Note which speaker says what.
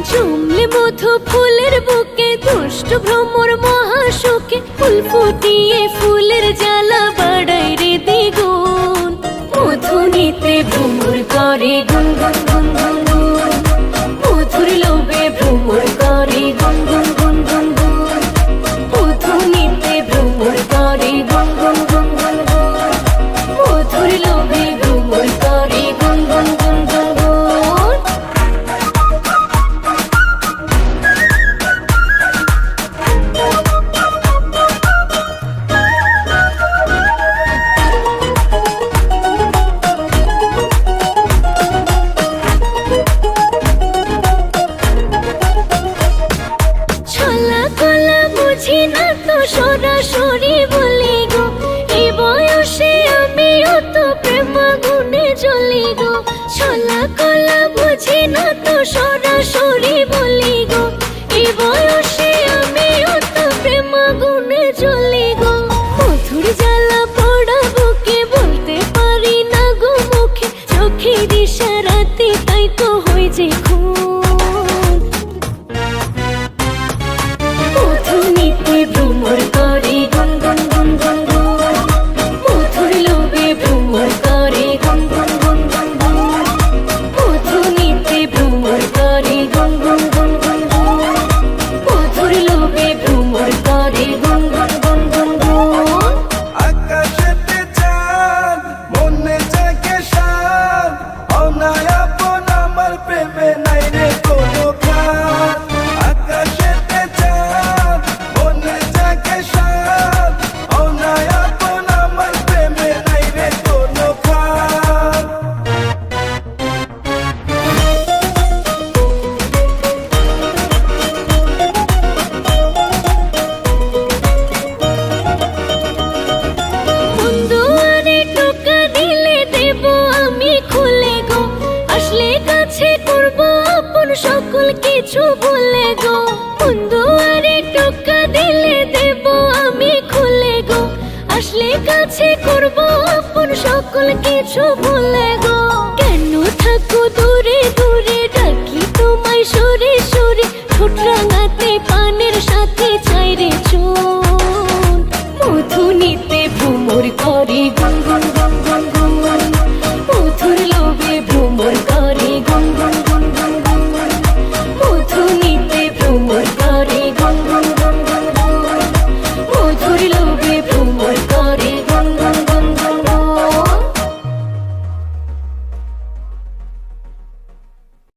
Speaker 1: জমলে মধু ফুলের বুকে দুষ্ট ভ্রমর মহাসুখে ফুল ফুটিয়ে ফুলের জ্বালা বাড়াই রে দ্বিগুণ মধু নিতে ভ্রমর করে গুন গুন গুন গুন গুন মধুর লোভে ভ্রমর করে গুন গুন গুন গুন গুন মধু নিতে ভ্রমর করে গুন গুন গুন গুন গুন মধুর লোভে ভ্রমর করে গুন গুন গুন গুন গুন। সরাসরি বলি গো এই বয়সে আমিও তো প্রেম গুণে জ্বলি গো ছলা কলা বুঝি না তো সরাসরি বলি গো এই বয়সে আমিও তো প্রেম গুণে জ্বলি গো মধুর জ্বালা পড়া বুকে বলতে পারি না গো মুখে চোখের ইশারাতে তাই তো হই যে খুন মধু নিতে ভ্রমর করে গুন গুন গুন গুন গুন মধুর লোভে ভ্রমর করে গুন গুন গুন গুন গুন মধু নিতে ভ্রমর করে গুন গুন গুন গুন গুন মধুর লোভে ভ্রমর করে গুন গুন গুন গুন গুন।
Speaker 2: আকাশেতে চাঁদ মনে জাগে শান অনায়াপন আমার প্রেমে নাই রে কোনো খান আকাশেতে চাঁদ মনে জাগে শান অনায়াপন আমার প্রেমে নাই রে কোনো খান।
Speaker 1: বন্ধুয়ারে টোকা দিলে দেব আমি খুলে গো আসলে কাছে করব আপন সকল কিছু ভুলে গো বন্ধুয়ারে টোকা দিলে দেব আমি খুলে গো আসলে কাছে করব আপন সকল কিছু ভুলে গো কেন থাকো দূরে দূরে ডাকি তোমায় সরে সরে ঠোঁট রাঙাতে পানের সাথে চাই রে চুন মধু নিতে ভ্রমর করে